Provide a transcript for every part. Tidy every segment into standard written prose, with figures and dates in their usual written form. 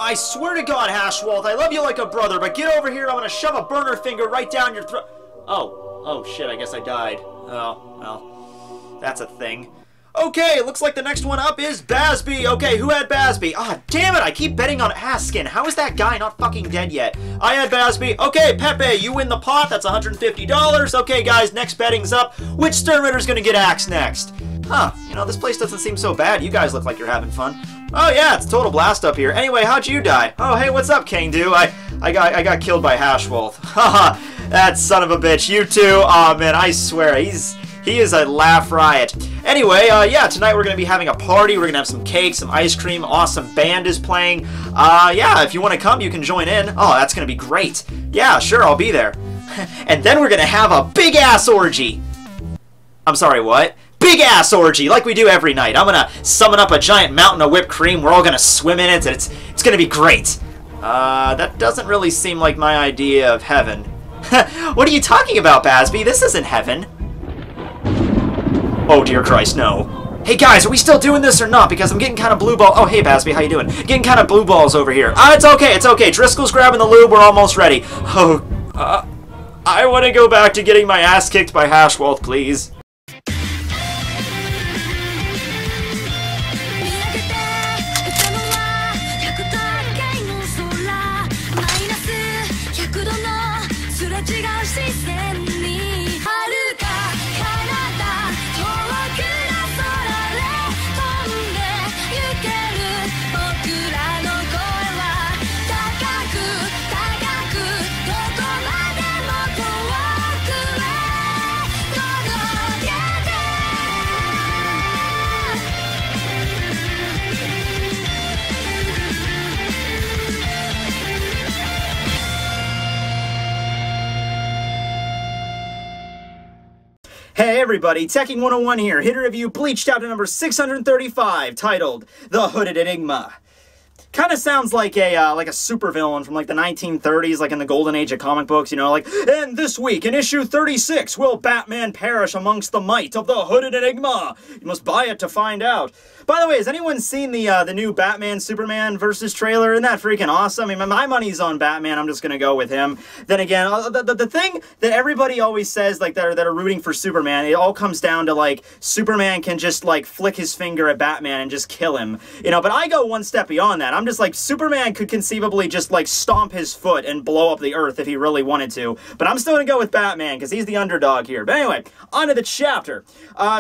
I swear to God, Hashwolf, I love you like a brother, but get over here, I'm gonna shove a burner finger right down your throat. Oh shit, I guess I died. Oh, well, that's a thing. Okay, looks like the next one up is Bazby. Okay, who had Bazby? Ah, damn it, I keep betting on Askin. How is that guy not fucking dead yet? I had Bazby. Okay, Pepe, you win the pot. That's $150. Okay, guys, next betting's up. Which Stern Ritter's gonna get axed next? Huh, you know, this place doesn't seem so bad. You guys look like you're having fun. Oh yeah, it's a total blast up here. Anyway, how'd you die? Oh, hey, what's up, King Do? I got killed by Hashwolf. Haha, that son of a bitch. You too? Aw, man, I swear, he is a laugh riot. Anyway, yeah, tonight we're going to be having a party. We're going to have some cake, some ice cream. Awesome band is playing. Yeah, if you want to come, you can join in. Oh, that's going to be great. Yeah, sure, I'll be there. And then we're going to have a big-ass orgy. I'm sorry, what? Big-ass orgy, like we do every night. I'm going to summon up a giant mountain of whipped cream. We're all going to swim in it, and it's going to be great. That doesn't really seem like my idea of heaven. What are you talking about, Bazby? This isn't heaven. Oh, dear Christ, no. Hey, guys, are we still doing this or not? Because I'm getting kind of blue ball. Oh, hey, Bazby, how you doing? Getting kind of blue balls over here. It's okay, it's okay. Driscoll's grabbing the lube. We're almost ready. Oh, I want to go back to getting my ass kicked by Hashwolf, please. Hey everybody, Tekking101 here, here to review Bleach chapter number 635, titled The Hooded Enigma. Kind of sounds like a supervillain from like the 1930s, like in the golden age of comic books, you know, like, and this week in issue 36 will Batman perish amongst the might of the Hooded Enigma. You must buy it to find out. By the way, has anyone seen the new Batman Superman versus trailer? Isn't that freaking awesome? I mean, my money's on Batman. I'm just gonna go with him. Then again, the thing that everybody always says, like, that are rooting for Superman, it all comes down to, like, Superman can just, like, flick his finger at Batman and just kill him. You know, but I go one step beyond that. I'm just like, Superman could conceivably just, like, stomp his foot and blow up the earth if he really wanted to. But I'm still gonna go with Batman, because he's the underdog here. But anyway, on to the chapter.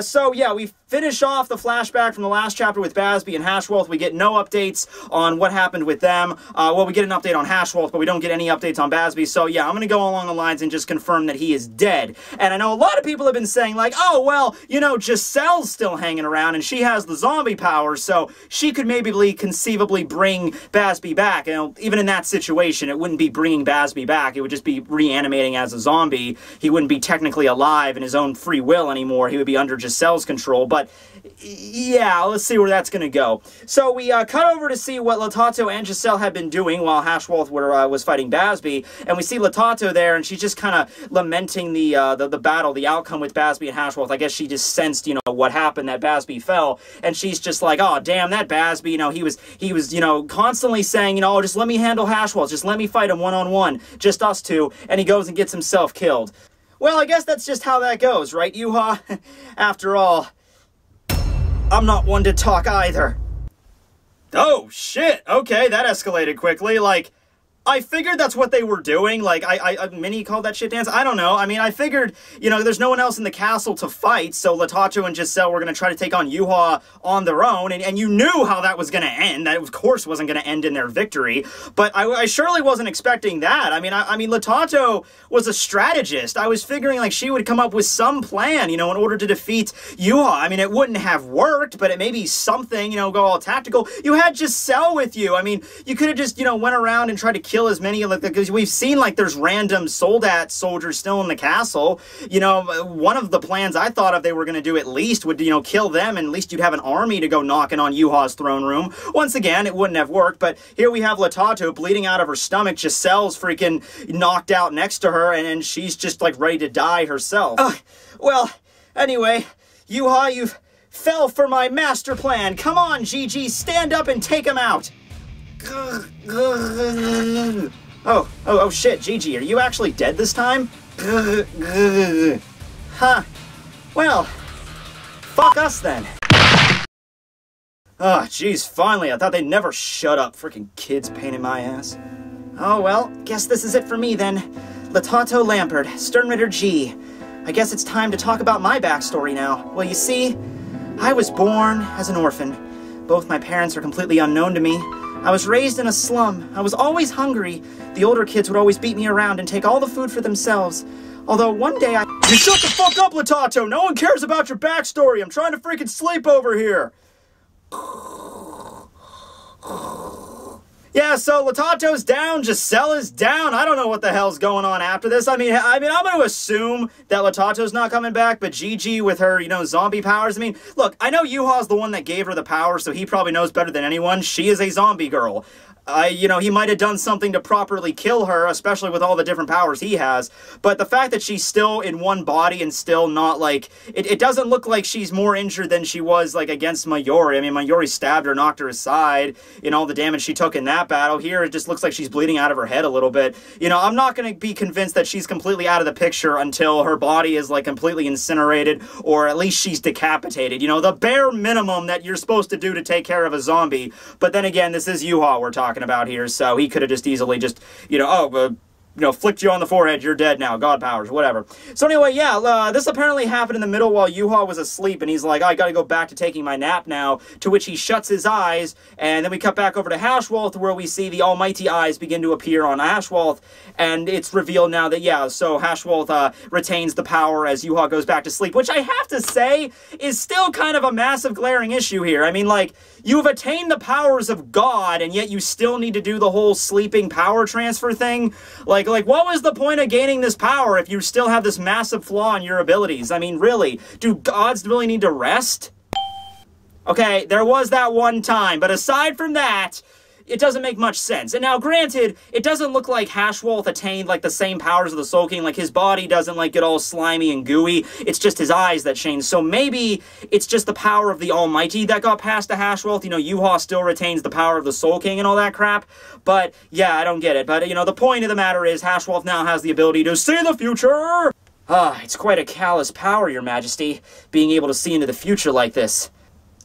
So, yeah, we finish off the flashback from the last chapter with Bazby and Hashwolf. We get no updates on what happened with them. Well, we get an update on Hashwolf, but we don't get any updates on Bazby. So, yeah, I'm going to go along the lines and just confirm that he is dead. And I know a lot of people have been saying, like, oh, well, you know, Giselle's still hanging around, and she has the zombie powers, so she could maybe conceivably bring Bazby back. You know, even in that situation, it wouldn't be bringing Bazby back. It would just be reanimating as a zombie. He wouldn't be technically alive in his own free will anymore. He would be under Giselle's control. But yeah, let's see where that's going to go. So we cut over to see what Latato and Giselle had been doing while Hashwolf was fighting Bazby, and we see Latato there, and she's just kind of lamenting the battle, the outcome with Bazby and Hashwolf. I guess she just sensed, you know, what happened, that Bazby fell, and she's just like, oh, damn, that Bazby, you know, he was, you know, constantly saying, you know, oh, just let me handle Hashwolf, just let me fight him one-on-one, just us two, and he goes and gets himself killed. Well, I guess that's just how that goes, right, Yuha? After all, I'm not one to talk either. Oh, shit. Okay, that escalated quickly. Like, I figured that's what they were doing. Like, Minnie called that shit dance? I don't know. I mean, I figured, you know, there's no one else in the castle to fight, so Latato and Giselle were going to try to take on Yuha on their own, and you knew how that was going to end. That, of course, wasn't going to end in their victory, but I surely wasn't expecting that. I mean, Latato was a strategist. I was figuring, like, she would come up with some plan, you know, in order to defeat Yuha. I mean, it wouldn't have worked, but it may be something, you know, go all tactical. You had Giselle with you. I mean, you could have just, you know, went around and tried to kill as many, like, because we've seen, like, there's random Soldat soldiers still in the castle. You know, one of the plans I thought of they were going to do at least would, you know, kill them, and at least you'd have an army to go knocking on Yuha's throne room. Once again, it wouldn't have worked, but here we have Latato bleeding out of her stomach. Giselle's freaking knocked out next to her, and she's just, like, ready to die herself. Well, anyway, Yuha, you've fell for my master plan. Come on, Gigi, stand up and take him out. Oh shit, Gigi, are you actually dead this time? Huh. Well, fuck us then. Oh, jeez, finally, I thought they'd never shut up. Freaking kids pain in my ass. Oh, well, guess this is it for me then. Latato Lampert, Sternritter G. I guess it's time to talk about my backstory now. Well, you see, I was born as an orphan. Both my parents are completely unknown to me. I was raised in a slum. I was always hungry. The older kids would always beat me around and take all the food for themselves. Although one day I— You shut the fuck up, Latato! No one cares about your backstory! I'm trying to freaking sleep over here! Yeah, so Latato's down, Gisella's down. I don't know what the hell's going on after this. I mean, I'm going to assume that Latato's not coming back, but Gigi with her, zombie powers. I mean, look, I know Yuha's the one that gave her the power, so he probably knows better than anyone. She is a zombie girl. He might have done something to properly kill her, especially with all the different powers he has. But the fact that she's still in one body and still not, like... It doesn't look like she's more injured than she was, like, against Mayuri. I mean, Mayuri stabbed her, knocked her aside, all the damage she took in that battle. Here, it just looks like she's bleeding out of her head a little bit. I'm not going to be convinced that she's completely out of the picture until her body is, like, completely incinerated, or at least she's decapitated. The bare minimum that you're supposed to do to take care of a zombie. But then again, this is Yuha we're talking about here, so he could have just easily flicked you on the forehead, you're dead now, god powers, whatever. So anyway, yeah, this apparently happened in the middle while Yuha was asleep, and he's like, I gotta go back to taking my nap now, to which he shuts his eyes, and then we cut back over to Hashwolf, where we see the almighty eyes begin to appear on Hashwolf, and it's revealed now that, yeah, so Hashwolf retains the power as Yuha goes back to sleep, which I have to say is still kind of a massive glaring issue here. I mean, like, you've attained the powers of God, and yet you still need to do the whole sleeping power transfer thing. Like, what was the point of gaining this power if you still have this massive flaw in your abilities? I mean, really, do gods really need to rest? Okay, there was that one time, but aside from that, it doesn't make much sense. And now, granted, it doesn't look like Hashwolf attained, like, the same powers of the Soul King. Like, his body doesn't, like, get all slimy and gooey. It's just his eyes that change. So maybe it's just the power of the Almighty that got passed to Hashwolf. Yuha still retains the power of the Soul King and all that crap. But, yeah, I don't get it. But, the point of the matter is Hashwolf now has the ability to see the future! It's quite a callous power, Your Majesty, being able to see into the future like this.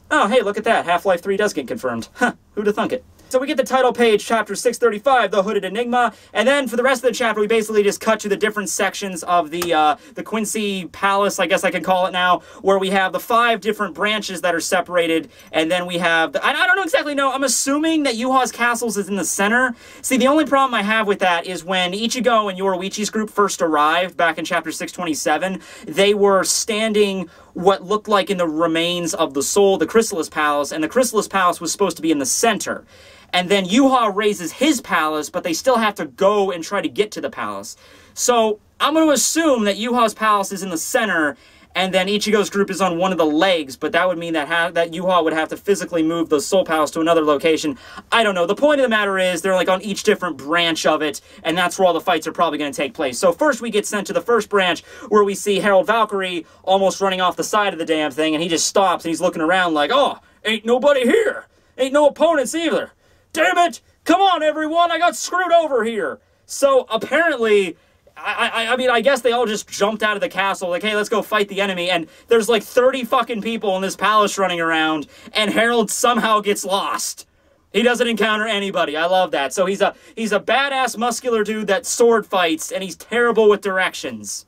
Oh, hey, look at that. Half-Life 3 does get confirmed. Huh, who'da thunk it? So we get the title page, chapter 635, The Hooded Enigma, and then for the rest of the chapter, we basically just cut to the different sections of the Quincy Palace, I guess I can call it now, where we have the 5 different branches that are separated, and then we have, I don't exactly know, I'm assuming that Yuha's Castles is in the center. See, the only problem I have with that is when Ichigo and Yoruichi's group first arrived back in chapter 627, they were standing what looked like in the remains of the Soul, the Chrysalis Palace, and the Chrysalis Palace was supposed to be in the center. And then Yuha raises his palace, but they still have to go and try to get to the palace. So I'm going to assume that Yuha's palace is in the center, and then Ichigo's group is on one of the legs, but that would mean that that Yuha would have to physically move the Soul Palace to another location. I don't know. The point of the matter is they're like on each different branch of it, and that's where all the fights are probably going to take place. So first we get sent to the first branch, where we see Harold Valkyrie almost running off the side of the damn thing, and he just stops, and he's looking around like, oh, ain't nobody here. Ain't no opponents either. Damn it! Come on, everyone! I got screwed over here! So, apparently, I guess they all just jumped out of the castle, like, hey, let's go fight the enemy, and there's like 30 fucking people in this palace running around, and Harold somehow gets lost. He doesn't encounter anybody. I love that. So he's a badass muscular dude that sword fights, and he's terrible with directions.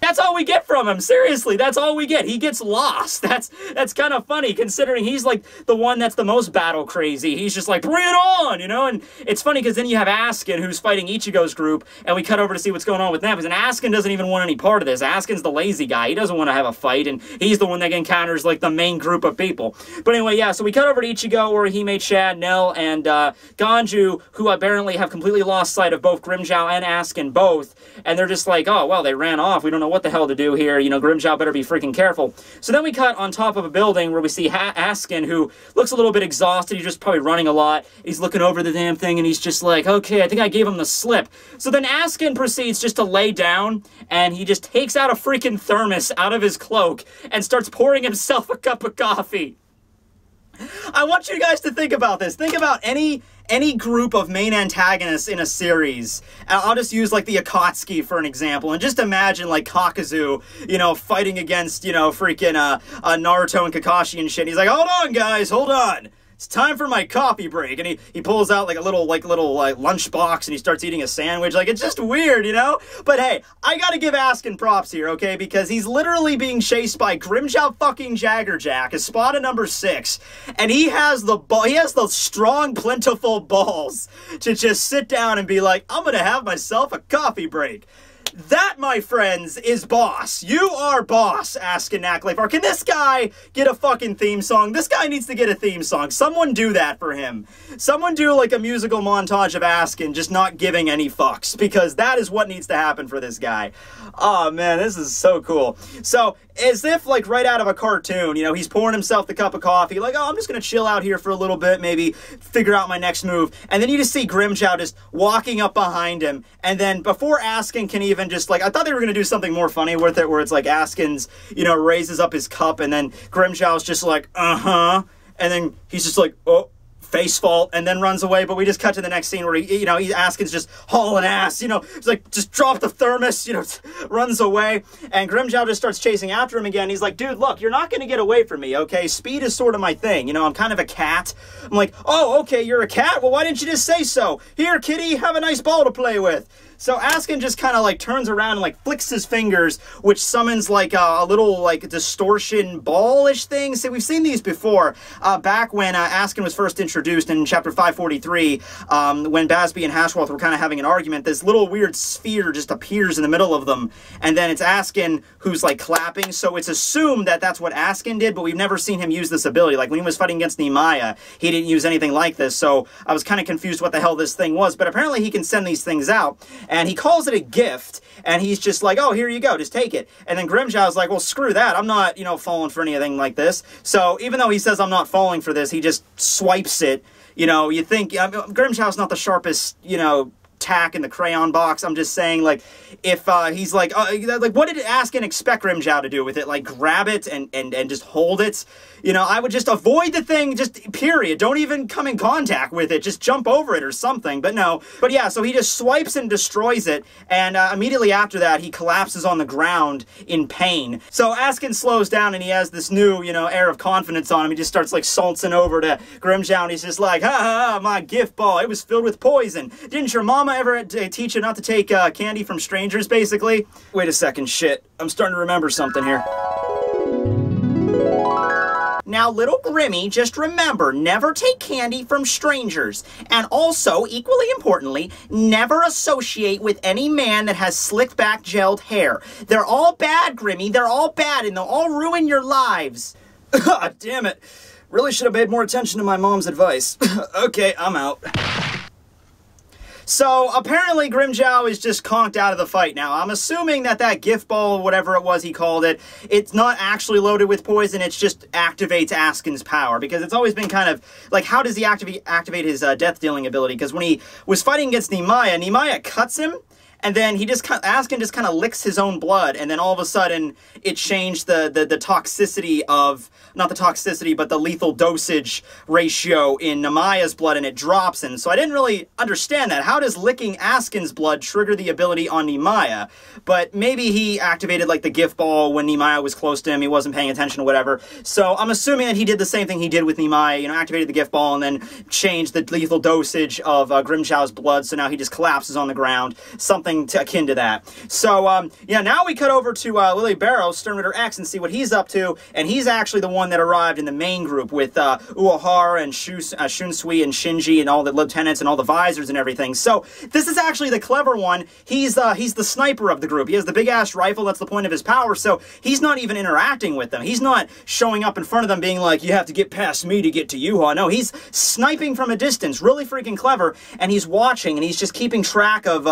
That's all we get from him. Seriously, that's all we get. He gets lost. That's kind of funny, considering he's like the one that's the most battle crazy. He's just like, bring it on, And it's funny because then you have Askin, who's fighting Ichigo's group, and we cut over to see what's going on with them. And Askin doesn't even want any part of this. Askin's the lazy guy. He doesn't want to have a fight, and he's the one that encounters like the main group of people. But anyway, yeah. So we cut over to Ichigo, where he made Shad, Nell, and Ganju, who apparently have completely lost sight of both Grimmjow and Askin both, and they're just like, oh well, they ran off. We don't know what the hell to do here. Grimmjow better be freaking careful. So then we cut on top of a building where we see Askin, who looks a little bit exhausted. He's just probably running a lot. He's looking over the damn thing, and he's just like, okay, I think I gave him the slip. So then Askin proceeds just to lay down, and he just takes out a freaking thermos out of his cloak and starts pouring himself a cup of coffee. I want you guys to think about this. Think about any any group of main antagonists in a series. I'll just use, like, the Akatsuki for an example, and just imagine, like, Kakuzu, you know, fighting against, you know, freaking Naruto and Kakashi and shit. He's like, hold on, guys, hold on. It's time for my coffee break. And he pulls out like a little lunch box and he starts eating a sandwich. Like, it's just weird, you know? But hey, I gotta give Askin props here, okay? Because he's literally being chased by Grimmjow fucking Jaggerjack, a spot at number 6. And he has the strong, plentiful balls to just sit down and be like, I'm gonna have myself a coffee break. That, my friends, is boss. You are boss, Askin Naklayfar. Can this guy get a fucking theme song? This guy needs to get a theme song. Someone do that for him. Someone do, like, a musical montage of Askin just not giving any fucks, because that is what needs to happen for this guy. Oh, man, this is so cool. So, as if, like, right out of a cartoon, you know, he's pouring himself the cup of coffee, like, oh, I'm just gonna chill out here for a little bit, maybe figure out my next move. And then you just see Grimmjow just walking up behind him, and then before Askin can even just, like, I thought they were gonna do something more funny with it, where it's like Askin's, you know, raises up his cup, and then Grimmjow's just like, and then he's just like, oh, face fault, and then runs away. But we just cut to the next scene where Askin's just hauling ass, you know, it's like, just drop the thermos, you know, runs away, and Grimmjow just starts chasing after him again. He's like, dude, look, you're not gonna get away from me, okay? Speed is sort of my thing, you know, I'm kind of a cat. I'm like, oh, okay, you're a cat? Well, why didn't you just say so? Here, kitty, have a nice ball to play with. So Askin just kind of, like, turns around and, like, flicks his fingers, which summons, like, a little, like, distortion ball-ish thing. So we've seen these before, back when Askin was first introduced in Chapter 543, when Basby and Hashworth were kind of having an argument. This little weird sphere just appears in the middle of them, and then it's Askin who's, like, clapping. So it's assumed that that's what Askin did, but we've never seen him use this ability. Like, when he was fighting against Nimaya, he didn't use anything like this, so I was kind of confused what the hell this thing was. But apparently he can send these things out. And he calls it a gift, and he's just like, oh, here you go, just take it. And then Grimmjow's like, well, screw that, I'm not, you know, falling for anything like this. So even though he says I'm not falling for this, he just swipes it. You know, you think, Grimmjow's not the sharpest, you know, tack in the crayon box. I'm just saying, like, if he's like, what did Askin expect Grimmjow to do with it? Like, grab it and just hold it? You know, I would just avoid the thing, just period. Don't even come in contact with it. Just jump over it or something. But no. But yeah, so he just swipes and destroys it, and immediately after that, he collapses on the ground in pain. So Askin slows down, and he has this new, you know, air of confidence on him. He just starts, like, saltzing over to Grimmjow, and he's just like, ha ha ha, my gift ball, it was filled with poison. Didn't your mama ever teach you not to take candy from strangers, basically? Wait a second, shit. I'm starting to remember something here. Now, little Grimmy, just remember, never take candy from strangers. And also, equally importantly, never associate with any man that has slicked back gelled hair. They're all bad, Grimmy. They're all bad, and they'll all ruin your lives. Damn it. Really should have paid more attention to my mom's advice. Okay, I'm out. So, apparently Grimmjow is just conked out of the fight now. I'm assuming that that gift ball, whatever it was he called it, it's not actually loaded with poison, it just activates Askin's power. Because it's always been kind of, like, how does he activate his death-dealing ability? Because when he was fighting against Nimaya cuts him, and then he just Askin just kind of licks his own blood, and then all of a sudden it changed the toxicity of, not the toxicity, but the lethal dosage ratio in Namaya's blood, and it drops. And so I didn't really understand that. How does licking Askin's blood trigger the ability on Nimaya? But maybe he activated, like, the gift ball when Nimaya was close to him, he wasn't paying attention or whatever. So I'm assuming that he did the same thing he did with Nimaya, you know, activated the gift ball and then changed the lethal dosage of Grimmjow's blood, so now he just collapses on the ground. Something akin to that. So, yeah, now we cut over to Lily Barrows, Sternritter X, and see what he's up to, and he's actually the one that arrived in the main group with Uehara and Shunsui and Shinji and all the lieutenants and all the visors and everything. So, this is actually the clever one. He's the sniper of the group. He has the big-ass rifle, that's the point of his power, so he's not even interacting with them. He's not showing up in front of them being like, you have to get past me to get to Uehara. No, he's sniping from a distance, really freaking clever, and he's watching, and he's just keeping track of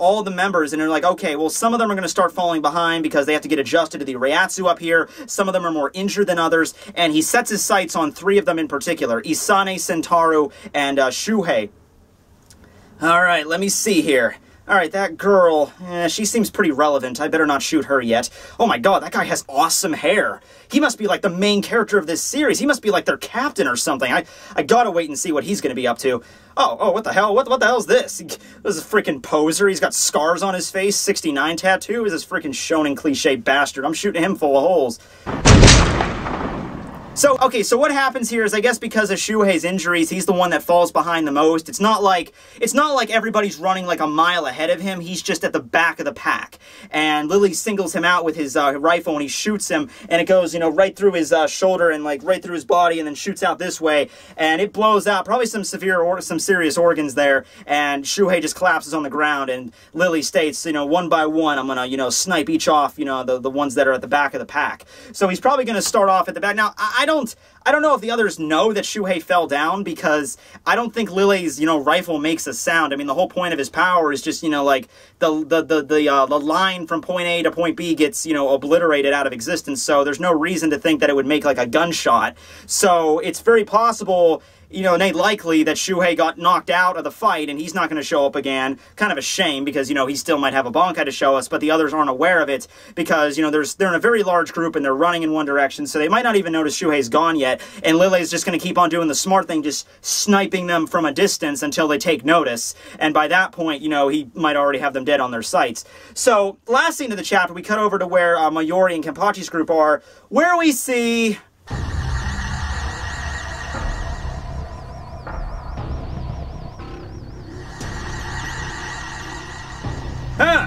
all the members, and they're like, okay, well, some of them are going to start falling behind because they have to get adjusted to the Reiatsu up here. Some of them are more injured than others, and he sets his sights on 3 of them in particular, Isane, Sentaru, and Shuhei. All right, let me see here. Alright, that girl, she seems pretty relevant. I better not shoot her yet. Oh my god, that guy has awesome hair. He must be like the main character of this series. He must be like their captain or something. I gotta wait and see what he's gonna be up to. Oh, what the hell? What the hell's this? This is a freaking poser. He's got scars on his face, 69 tattoo. Is this freaking shonen cliche bastard? I'm shooting him full of holes. So, okay, so what happens here is, I guess because of Shuhei's injuries, he's the one that falls behind the most. It's not like everybody's running like a mile ahead of him. He's just at the back of the pack. And Lily singles him out with his rifle and he shoots him, and it goes, you know, right through his shoulder and like right through his body, and then shoots out this way, and it blows out probably some serious organs there, and Shuhei just collapses on the ground, and Lily states, you know, one by one, I'm gonna, you know, snipe each off, you know, the ones that are at the back of the pack. So he's probably gonna start off at the back. Now, I don't know if the others know that Shuhei fell down, because I don't think Lily's, you know, rifle makes a sound. I mean, the whole point of his power is just, you know, like the line from point A to point B gets, you know, obliterated out of existence. So there's no reason to think that it would make like a gunshot. So it's very possible, you know, and likely that Shuhei got knocked out of the fight and he's not going to show up again. Kind of a shame, because, you know, he still might have a Bankai to show us, but the others aren't aware of it because, you know, they're in a very large group and they're running in one direction, so they might not even notice Shuhei's gone yet, and Lily's just going to keep on doing the smart thing, just sniping them from a distance until they take notice, and by that point, you know, he might already have them dead on their sights. So, last scene of the chapter, we cut over to where Mayuri and Kenpachi's group are, where we see...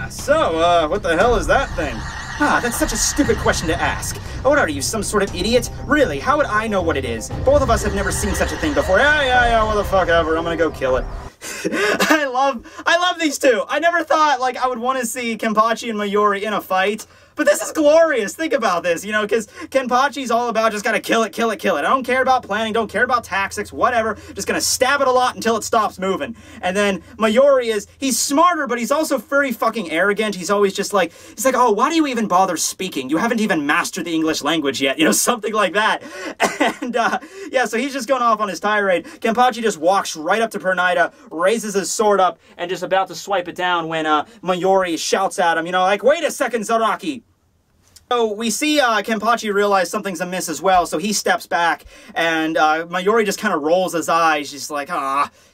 So, what the hell is that thing? That's such a stupid question to ask. What are you, some sort of idiot? Really, how would I know what it is? Both of us have never seen such a thing before. Yeah, what the fuck ever, I'm gonna go kill it. I love these two. I never thought, like, I would want to see Kenpachi and Mayuri in a fight. But this is glorious. Think about this, you know, because Kenpachi's all about just gotta kill it, kill it, kill it. I don't care about planning, don't care about tactics, whatever. Just gonna stab it a lot until it stops moving. And then Mayuri he's smarter, but he's also very fucking arrogant. He's always just like, he's like, oh, why do you even bother speaking? You haven't even mastered the English language yet, you know, something like that. And, yeah, so he's just going off on his tirade. Kenpachi just walks right up to Pernida, raises his sword up, and just about to swipe it down when, Mayuri shouts at him, you know, like, wait a second, Zaraki. So we see Kenpachi realize something's amiss as well, so he steps back, and Mayuri just kind of rolls his eyes, just like,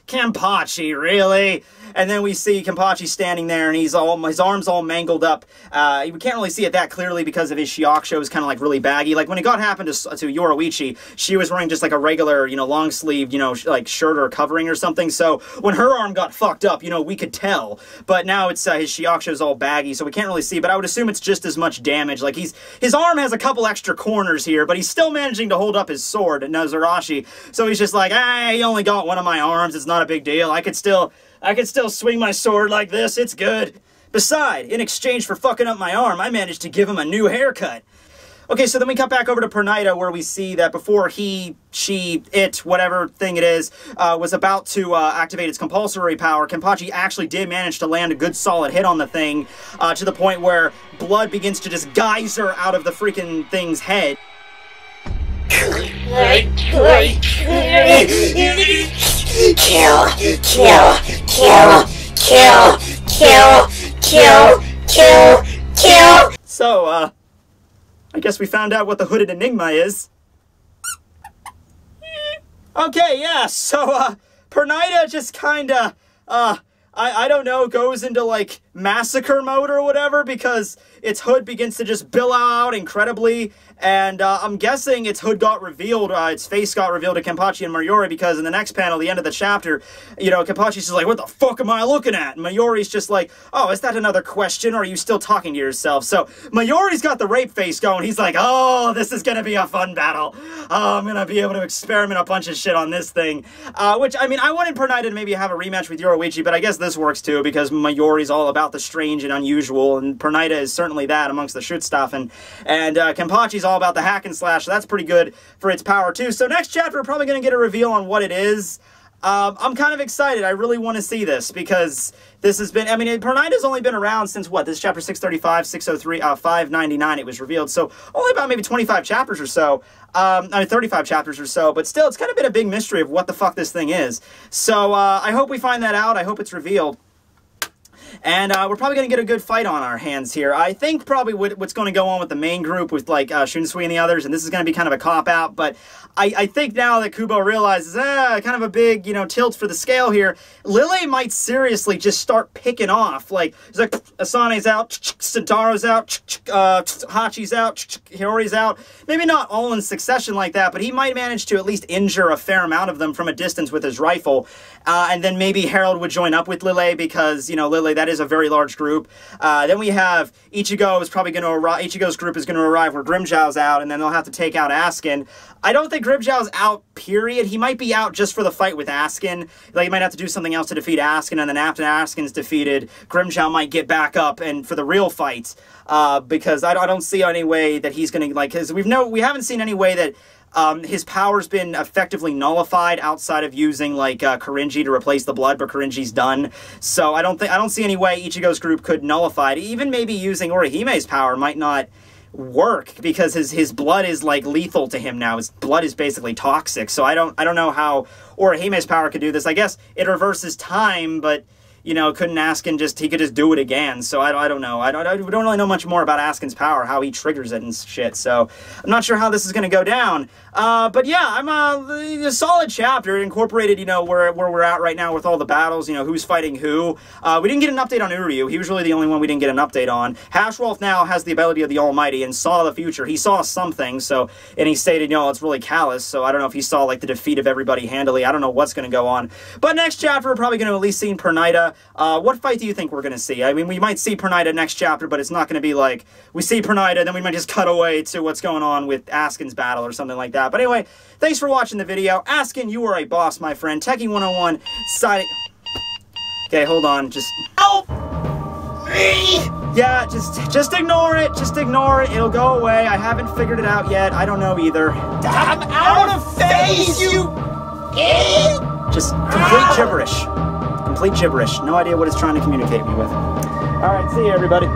Kenpachi, really? And then we see Kenpachi standing there, and his arm's all mangled up. We can't really see it that clearly because of his shiakusho is kind of like really baggy. Like when it happened to Yoruichi, she was wearing just like a regular, you know, long sleeve, you know, like shirt or covering or something. So when her arm got fucked up, you know, we could tell. But now it's his shiakusho is all baggy, so we can't really see. But I would assume it's just as much damage. Like his arm has a couple extra corners here, but he's still managing to hold up his sword, Nozarashi. So he's just like, he only got one of my arms. It's not a big deal. I could still swing my sword like this. It's good. Besides, in exchange for fucking up my arm, I managed to give him a new haircut. Okay, so then we cut back over to Pernida, where we see that before whatever thing it is, was about to activate its compulsory power, Kenpachi actually did manage to land a good solid hit on the thing, to the point where blood begins to just geyser out of the freaking thing's head. Kill. So, I guess we found out what the hooded enigma is. Okay, yeah, so, Pernida just kinda, I don't know, goes into, like, massacre mode or whatever, because its hood begins to just billow out incredibly, and I'm guessing its hood got revealed, its face got revealed to Kenpachi and Mayuri, because in the next panel, the end of the chapter, you know, Kenpachi's just like, what the fuck am I looking at? And Mayuri's just like, oh, is that another question, or are you still talking to yourself? So, Mayuri's got the rape face going, he's like, oh, this is gonna be a fun battle. Oh, I'm gonna be able to experiment a bunch of shit on this thing. Which, I mean, I wanted Pernida to maybe have a rematch with Yoruichi, but I guess this works too, because Mayuri's all about the strange and unusual, and Pernida is certainly that amongst the shoot stuff, and Kenpachi's all about the hack and slash, so that's pretty good for its power too. So next chapter, we're probably going to get a reveal on what it is. I'm kind of excited. I really want to see this, because this has been, I mean, Pernida's only been around since what? This is chapter 635, 603, 599 it was revealed, so only about maybe 25 chapters or so. I mean, 35 chapters or so, but still, it's kind of been a big mystery of what the fuck this thing is. So, I hope we find that out. I hope it's revealed. And we're probably going to get a good fight on our hands here. I think probably what's going to go on with the main group with like Shunsui and the others, and this is going to be kind of a cop-out, but I think now that Kubo realizes, kind of a big, you know, tilt for the scale here, Lille might seriously just start picking off. Like, he's like, Asane's out, Sentaro's out, Hachi's out, Hiyori's out. Maybe not all in succession like that, but he might manage to at least injure a fair amount of them from a distance with his rifle. And then maybe Harold would join up with Lille because, you know, Lille, that is a very large group. Then we have Ichigo is probably going to arrive. Ichigo's group is going to arrive where Grimmjow's out, and then they'll have to take out Askin. I don't think Grimmjow's out, period. He might be out just for the fight with Askin. Like, he might have to do something else to defeat Askin, and then after Askin's defeated, Grimmjow might get back up and for the real fight. Because I don't see any way that he's going to, like, because we haven't seen any way that his power's been effectively nullified outside of using like Korinji to replace the blood, but Korinji's done. So I don't see any way Ichigo's group could nullify it. Even maybe using Orihime's power might not work because his blood is like lethal to him now. His blood is basically toxic. So I don't know how Orihime's power could do this. I guess it reverses time, but you know, couldn't Askin he could just do it again. So I don't know. We don't really know much more about Askin's power, how he triggers it and shit. So I'm not sure how this is going to go down. But yeah, I'm a solid chapter. It incorporated, you know, where we're at right now with all the battles, you know, who's fighting who. We didn't get an update on Uryu. He was really the only one we didn't get an update on. Hashwolf now has the ability of the Almighty and saw the future. He saw something, and he stated, you know, it's really callous. So I don't know if he saw, like, the defeat of everybody handily. I don't know what's going to go on. But next chapter, we're probably going to at least see Pernida. What fight do you think we're going to see? I mean, we might see Pernida next chapter, but it's not going to be like, we see Pernida, then we might just cut away to what's going on with Askin's battle or something like that. But anyway, thanks for watching the video. Askin, you are a boss, my friend. Tekking101 signing... Okay, hold on, just... Help me! Yeah, just ignore it. Just ignore it. It'll go away. I haven't figured it out yet. I don't know either. I'm out of phase, you idiot! Just complete gibberish. Complete gibberish. No idea what it's trying to communicate me with. Alright, see you, everybody.